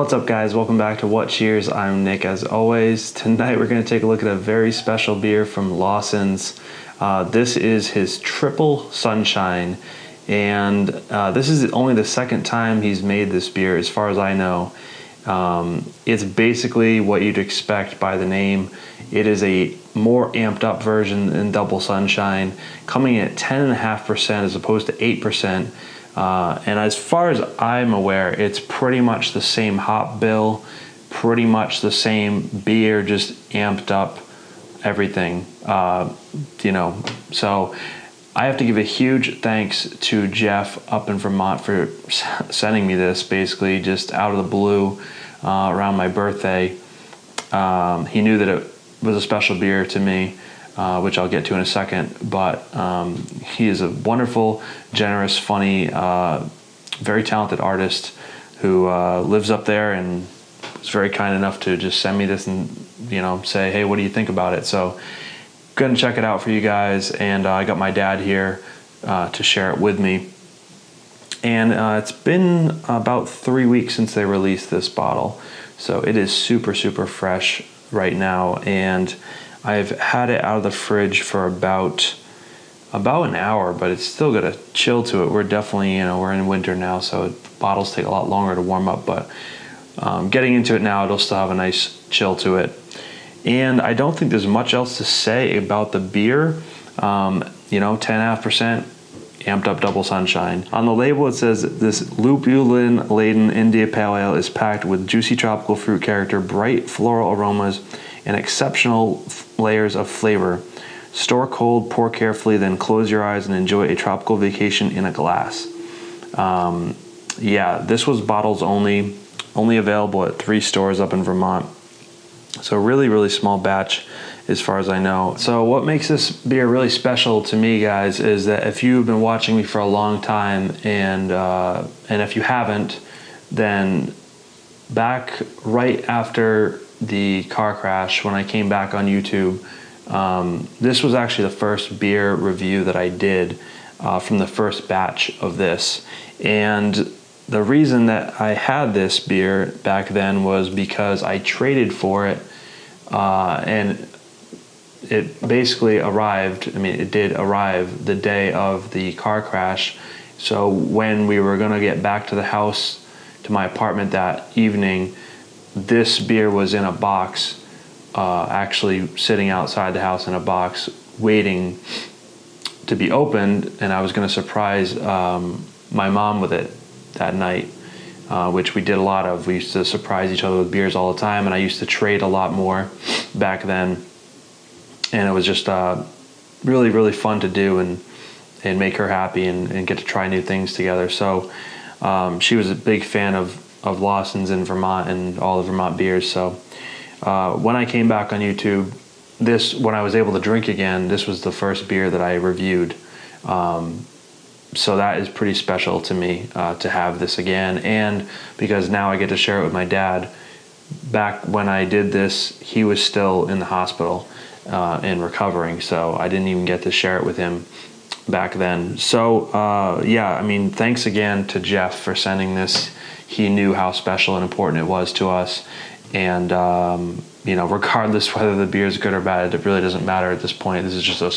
What's up, guys? Welcome back to What Cheers. I'm Nick, as always. Tonight we're going to take a look at a very special beer from Lawson's. This is his Triple Sunshine, and this is only the second time he's made this beer, as far as I know. It's basically what you'd expect by the name. It is a more amped up version than Double Sunshine, coming in at 10.5% as opposed to 8%. And as far as I'm aware, it's pretty much the same hop bill, pretty much the same beer, just amped up everything, So I have to give a huge thanks to Jeff up in Vermont for sending me this, basically just out of the blue around my birthday. He knew that it was a special beer to me, which I'll get to in a second, but he is a wonderful, generous, funny, very talented artist who lives up there and was very kind enough to just send me this and say, hey, what do you think about it? So gonna check it out for you guys, and I got my dad here to share it with me. And it's been about 3 weeks since they released this bottle, so it is super fresh right now, and I've had it out of the fridge for about an hour, but it's still got a chill to it. We're definitely, we're in winter now, so bottles take a lot longer to warm up, but getting into it now, it'll still have a nice chill to it. And I don't think there's much else to say about the beer. 10.5% amped up Double Sunshine. On the label it says this lupulin-laden India Pale Ale is packed with juicy tropical fruit character, bright floral aromas, and exceptional layers of flavor. Store cold, pour carefully, then close your eyes and enjoy a tropical vacation in a glass. This was bottles only available at 3 stores up in Vermont. So really small batch as far as I know. So what makes this beer really special to me, guys, is that if you've been watching me for a long time, and if you haven't, then back right after the car crash, when I came back on YouTube, this was actually the first beer review that I did from the first batch of this. And the reason that I had this beer back then was because I traded for it, and it basically arrived. It did arrive the day of the car crash. So when we were gonna get back to the house, to my apartment that evening, this beer was in a box, actually sitting outside the house in a box, waiting to be opened, and I was gonna surprise my mom with it that night, which we did a lot of. We used to surprise each other with beers all the time, and I used to trade a lot more back then. And it was just really fun to do and make her happy and get to try new things together. So she was a big fan of Lawson's in Vermont and all the Vermont beers. So when I came back on YouTube, when I was able to drink again, this was the first beer that I reviewed. So that is pretty special to me to have this again, and because now I get to share it with my dad. Back when I did this, he was still in the hospital and recovering, so I didn't even get to share it with him back then. So thanks again to Jeff for sending this. He knew how special and important it was to us, and regardless whether the beer is good or bad, it really doesn't matter at this point. This is just a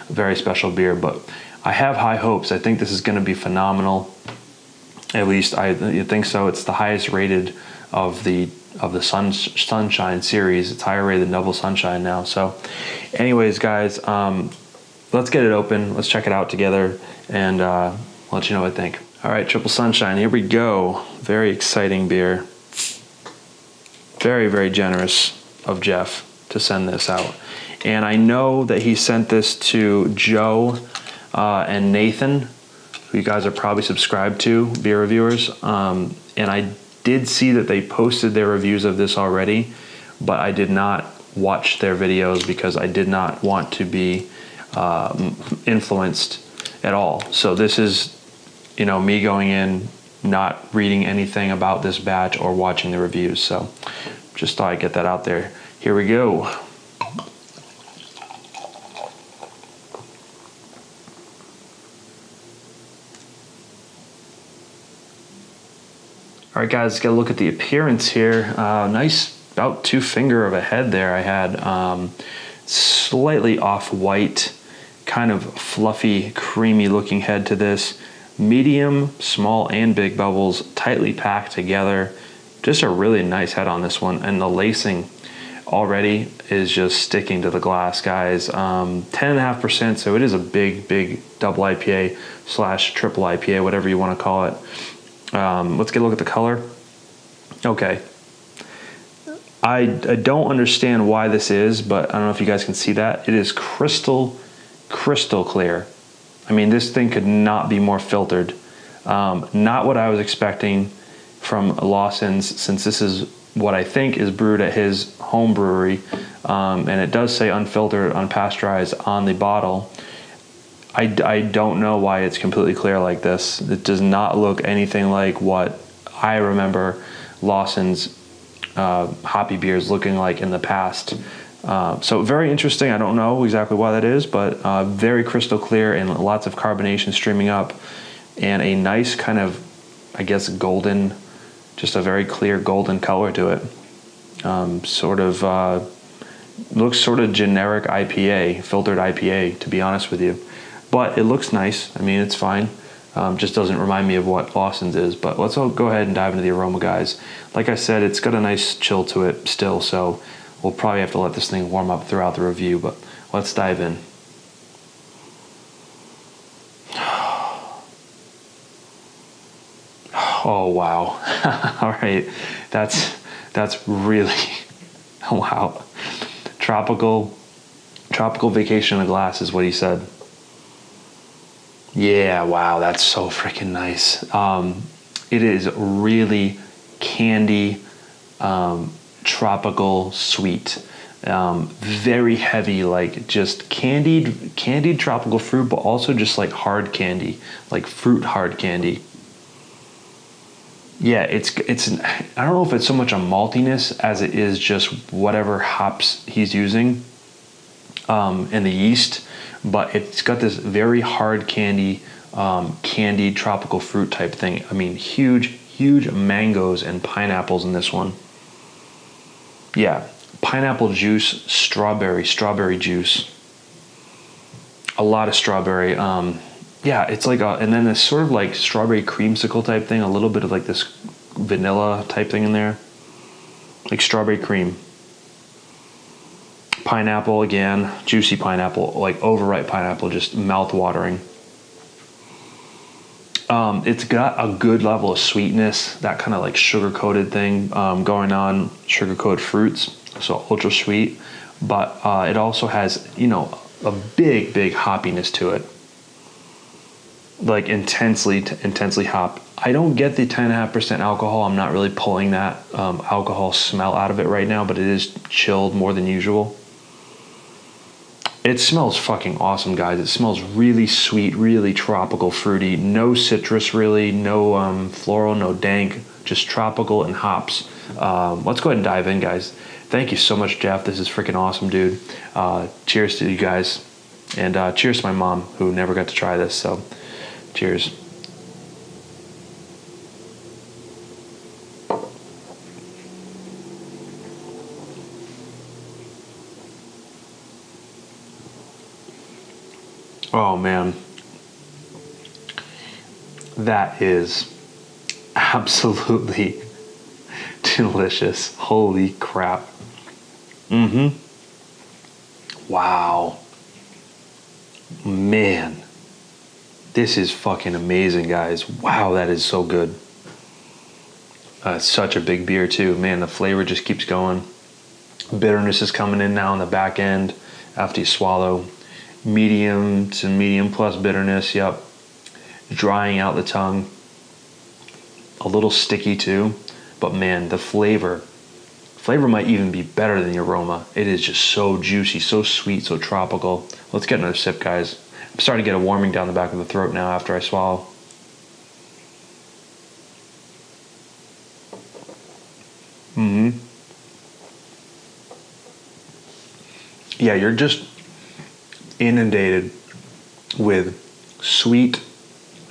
very special beer, but I have high hopes. I think this is going to be phenomenal. At least I think so. It's the highest rated of the Sunshine series. It's higher rated than Double Sunshine now. So anyways, guys, let's get it open. Let's check it out together, and let you know what I think. All right, Triple Sunshine, here we go. Very exciting beer. Very generous of Jeff to send this out. And I know that he sent this to Joe and Nathan, who you guys are probably subscribed to, beer reviewers. And I did see that they posted their reviews of this already, but I did not watch their videos because I did not want to be influenced at all. So this is, me going in, not reading anything about this batch or watching the reviews. So just thought I'd get that out there. Here we go. All right, guys, got to look at the appearance here. Nice, about 2 finger of a head there I had. Slightly off-white, kind of fluffy, creamy looking head to this. Medium, small, and big bubbles, tightly packed together. Just a really nice head on this one. And the lacing already is just sticking to the glass, guys. 10.5%, so it is a big double IPA / triple IPA, whatever you want to call it. Let's get a look at the color. Okay. I don't understand why this is, but I don't know if you guys can see that. It is crystal clear. I mean, this thing could not be more filtered. Not what I was expecting from Lawson's, since this is what I think is brewed at his home brewery. And it does say unfiltered, unpasteurized on the bottle. I don't know why it's completely clear like this. It does not look anything like what I remember Lawson's hoppy beers looking like in the past. So very interesting. I don't know exactly why that is, but very crystal clear and lots of carbonation streaming up, and a nice kind of, I guess, golden, just a very clear golden color to it. Looks sort of generic IPA, filtered IPA, to be honest with you. But it looks nice. I mean, it's fine. Just doesn't remind me of what Lawson's is. But let's all go ahead and dive into the aroma, guys. Like I said, it's got a nice chill to it still, so we'll probably have to let this thing warm up throughout the review, but let's dive in. Oh, wow. All right. That's really, wow. Tropical vacation in a glass is what he said. Yeah, wow, that's so freaking nice. It is really candy, tropical sweet, very heavy, like just candied tropical fruit, but also just like hard candy, like fruit hard candy. Yeah, it's I don't know if it's so much a maltiness as it is just whatever hops he's using, and the yeast. But it's got this very hard candy, candied tropical fruit type thing. I mean, huge mangoes and pineapples in this one. Yeah, pineapple juice, strawberry juice. A lot of strawberry. Yeah, it's like and then this sort of like strawberry creamsicle type thing. A little bit of like this vanilla type thing in there, like strawberry cream. Pineapple again, juicy pineapple, like overripe pineapple, just mouth-watering. It's got a good level of sweetness, that kind of like sugar-coated thing going on, sugar-coated fruits, so ultra sweet. But it also has, a big hoppiness to it, like intensely hop. I don't get the 10.5% alcohol. I'm not really pulling that alcohol smell out of it right now, but it is chilled more than usual. It smells fucking awesome, guys. It smells really sweet, really tropical, fruity. No citrus, really. No floral, no dank. Just tropical and hops. Let's go ahead and dive in, guys. Thank you so much, Jeff. This is freaking awesome, dude. Cheers to you guys. And cheers to my mom, who never got to try this. So, cheers. Oh man, that is absolutely delicious. Holy crap. Wow. Man, this is fucking amazing, guys. Wow, that is so good. It's such a big beer too. Man, the flavor just keeps going. Bitterness is coming in now on the back end after you swallow. Medium to medium plus bitterness, yep. Drying out the tongue. A little sticky too, but man, the flavor might even be better than the aroma. It is just so juicy, so sweet, so tropical. Let's get another sip, guys. I'm starting to get a warming down the back of the throat now after I swallow. Yeah, you're just inundated with sweet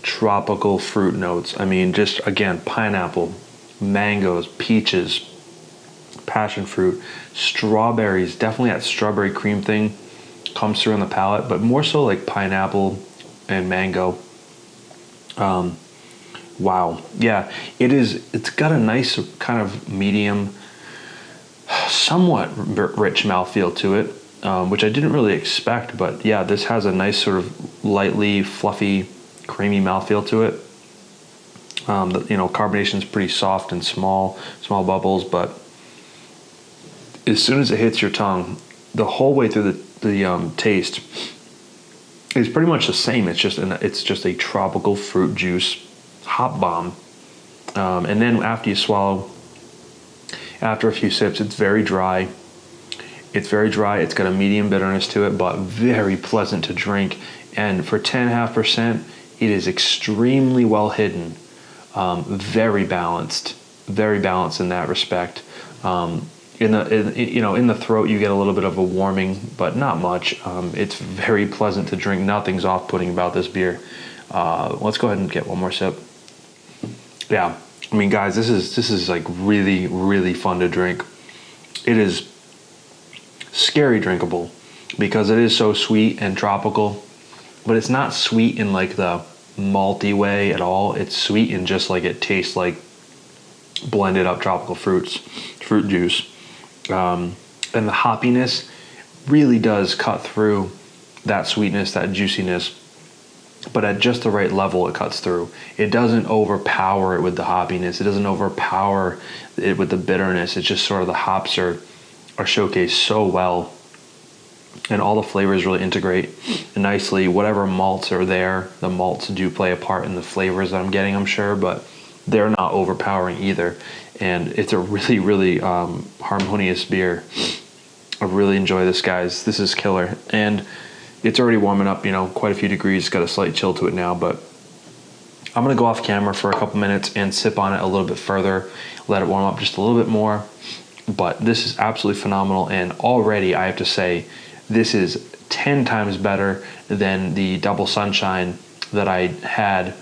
tropical fruit notes. I mean, just again, pineapple, mangoes, peaches, passion fruit, strawberries. Definitely that strawberry cream thing comes through on the palate, but more so like pineapple and mango. Wow. Yeah, it's got a nice kind of medium, somewhat rich mouthfeel to it, which I didn't really expect. But yeah, this has a nice sort of lightly fluffy, creamy mouthfeel to it. Carbonation is pretty soft and small bubbles, but as soon as it hits your tongue, the whole way through the taste is pretty much the same. It's just a tropical fruit juice hop bomb. And then after you swallow, after a few sips, it's very dry. It's got a medium bitterness to it, but very pleasant to drink. And for 10.5%, it is extremely well hidden. Very balanced in that respect. In the throat, you get a little bit of a warming, but not much. It's very pleasant to drink. Nothing's off-putting about this beer. Let's go ahead and get one more sip. Yeah, I mean, guys, this is like really, really fun to drink. It is scary drinkable because it is so sweet and tropical, but it's not sweet in like the malty way at all. It's sweet in just like it tastes like blended up tropical fruit juice. And the hoppiness really does cut through that sweetness, that juiciness, but at just the right level it cuts through. It doesn't overpower it with the hoppiness. It doesn't overpower it with the bitterness. It's just sort of the hops are showcased so well, and all the flavors really integrate nicely. Whatever malts are there, the malts do play a part in the flavors that I'm getting, I'm sure, but they're not overpowering either. And it's a really, really harmonious beer. I really enjoy this, guys. This is killer. And it's already warming up, quite a few degrees. Got a slight chill to it now, but I'm going to go off camera for a couple minutes and sip on it a little bit further, let it warm up just a little bit more. But this is absolutely phenomenal. And already I have to say, this is 10 times better than the Double Sunshine that I had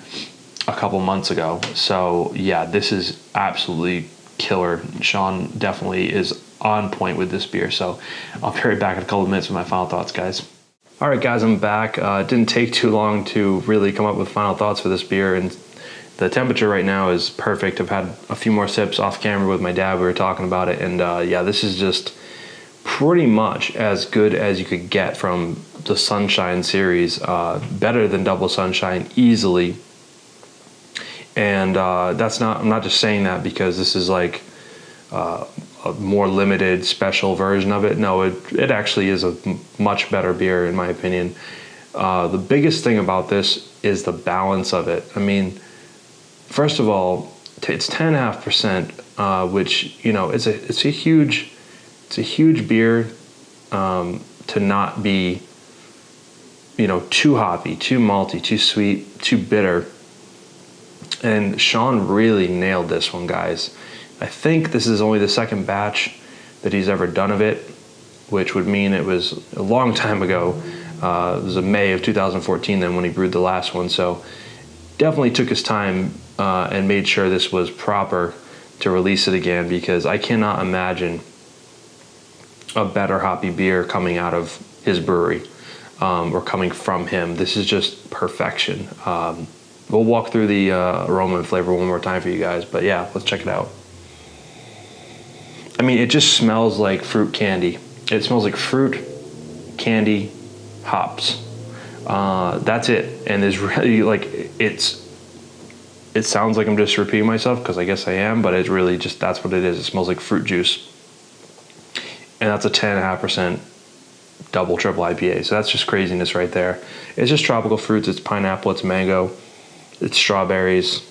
a couple months ago. So yeah, this is absolutely killer. Sean definitely is on point with this beer. So I'll be right back in a couple of minutes with my final thoughts, guys. All right, guys, I'm back. It didn't take too long to really come up with final thoughts for this beer, and the temperature right now is perfect. I've had a few more sips off camera with my dad. We were talking about it, and yeah, this is just pretty much as good as you could get from the Sunshine series. Better than Double Sunshine easily. And I'm not just saying that because this is like a more limited special version of it. No, it actually is a much better beer in my opinion. The biggest thing about this is the balance of it. I mean, first of all, it's 10.5%, which it's a huge beer to not be too hoppy, too malty, too sweet, too bitter. And Sean really nailed this one, guys. I think this is only the second batch that he's ever done of it, which would mean it was a long time ago. It was in May of 2014 then when he brewed the last one. So definitely took his time and made sure this was proper to release it again, because I cannot imagine a better hoppy beer coming out of his brewery or coming from him. This is just perfection. We'll walk through the aroma and flavor one more time for you guys, but yeah, let's check it out. I mean, it just smells like fruit candy. It smells like fruit, candy, hops. That's it. And there's really it sounds like I'm just repeating myself, because I guess I am, but it's really just, that's what it is. It smells like fruit juice. And that's a 10.5% double, triple IPA. So that's just craziness right there. It's just tropical fruits. It's pineapple, it's mango, it's strawberries.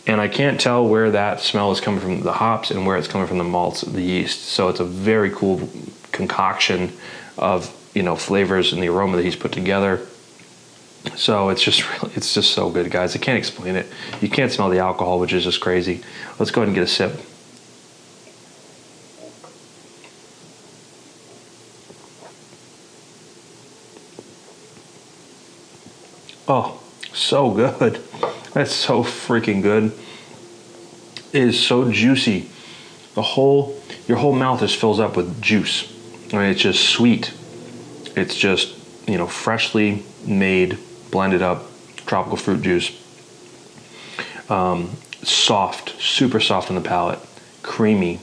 And I can't tell where that smell is coming from, the hops, and where it's coming from the malts, the yeast. So it's a very cool concoction of, flavors and the aroma that he's put together. So it's just so good, guys. I can't explain it. You can't smell the alcohol, which is just crazy. Let's go ahead and get a sip. Oh, so good. That's so freaking good. It is so juicy. Your whole mouth just fills up with juice. I mean, it's just sweet. It's just, freshly made, blended up tropical fruit juice. Soft, super soft on the palate, creamy,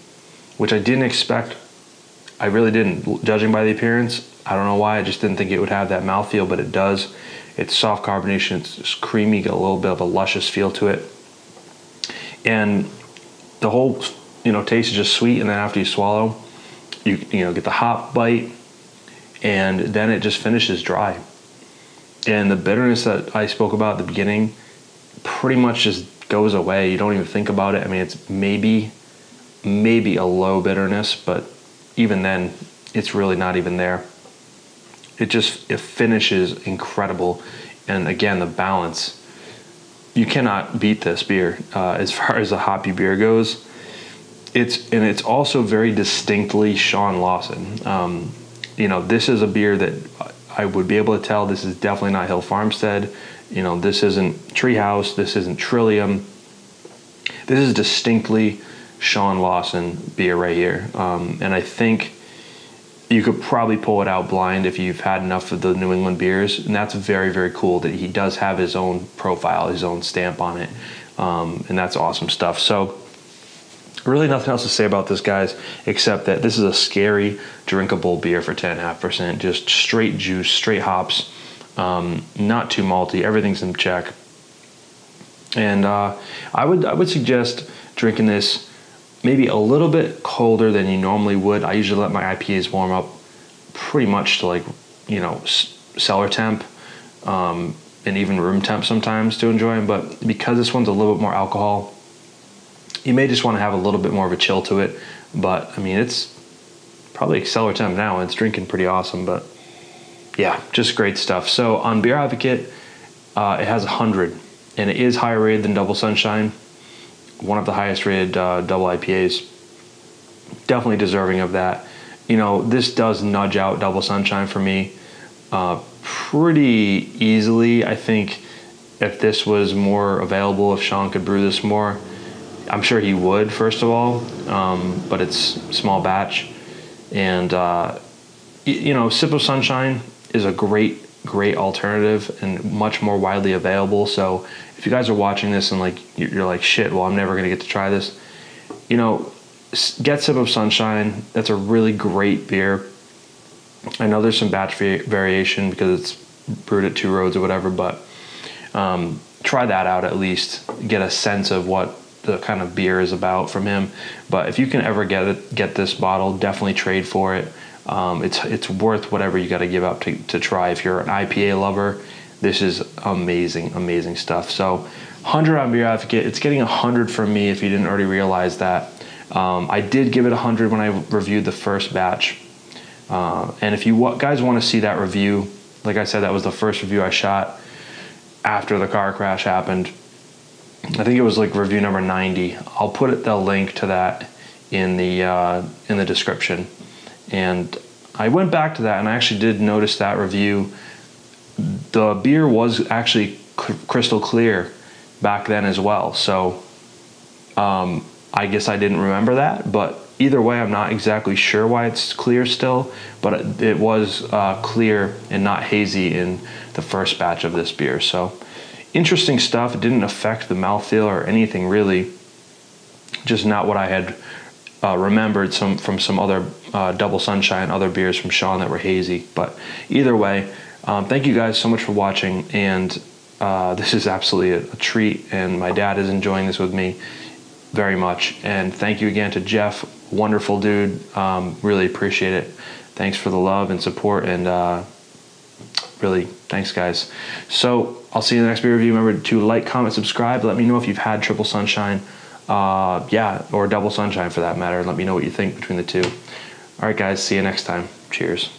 which I didn't expect. I really didn't, judging by the appearance. I don't know why, I just didn't think it would have that mouthfeel, but it does. It's soft carbonation, it's just creamy, got a little bit of a luscious feel to it. And the whole, taste is just sweet, and then after you swallow, you get the hop bite, and then it just finishes dry. And the bitterness that I spoke about at the beginning pretty much just goes away. You don't even think about it. I mean, it's maybe a low bitterness, but even then, it's really not even there. It finishes incredible. And again, the balance, you cannot beat this beer as far as a hoppy beer goes. It's also very distinctly Sean Lawson. This is a beer that I would be able to tell this is definitely not Hill Farmstead. This isn't Treehouse. This isn't Trillium. This is distinctly Sean Lawson beer right here. And I think you could probably pull it out blind if you've had enough of the New England beers. And that's very, very cool that he does have his own profile, his own stamp on it. And that's awesome stuff. So really nothing else to say about this, guys, except that this is a scary, drinkable beer for 10.5%. Just straight juice, straight hops, not too malty. Everything's in check. And I would suggest drinking this maybe a little bit colder than you normally would. I usually let my IPAs warm up pretty much to cellar temp and even room temp sometimes to enjoy them. But because this one's a little bit more alcohol, you may just want to have a little bit more of a chill to it. But I mean, it's probably cellar temp now, and it's drinking pretty awesome. But yeah, just great stuff. So on Beer Advocate, it has 100, and it is higher rated than Double Sunshine, one of the highest rated double IPAs. Definitely deserving of that. This does nudge out Double Sunshine for me pretty easily. I think if this was more available, if Sean could brew this more, I'm sure he would, first of all, but it's small batch. And, Sip of Sunshine is a great alternative and much more widely available. So if you guys are watching this and you're like, shit, well, I'm never going to get to try this, get Sip of Sunshine. That's a really great beer. I know there's some batch variation because it's brewed at Two Roads or whatever, but try that out at least. Get a sense of what the kind of beer is about from him. But if you can ever get this bottle, definitely trade for it. It's worth whatever you got to give up to try. If you're an IPA lover, this is amazing stuff. So 100 on Beer Advocate. It's getting 100 from me if you didn't already realize that. I did give it 100 when I reviewed the first batch. And if you guys want to see that review, like I said, that was the first review I shot after the car crash happened. I think it was review number 90. I'll put the link to that in the description. And I went back to that, and I actually did notice that review. The beer was actually crystal clear back then as well. So I guess I didn't remember that, but either way, I'm not exactly sure why it's clear still, but it was clear and not hazy in the first batch of this beer. So interesting stuff. It didn't affect the mouthfeel or anything really. Just not what I had remembered from some other Double Sunshine, other beers from Sean that were hazy. But either way, thank you guys so much for watching. And this is absolutely a treat. And my dad is enjoying this with me very much. And thank you again to Jeff. Wonderful dude. Really appreciate it. Thanks for the love and support. And really, thanks, guys. So I'll see you in the next beer review. Remember to like, comment, subscribe. Let me know if you've had Triple Sunshine, or Double Sunshine for that matter. Let me know what you think between the two. All right, guys. See you next time. Cheers.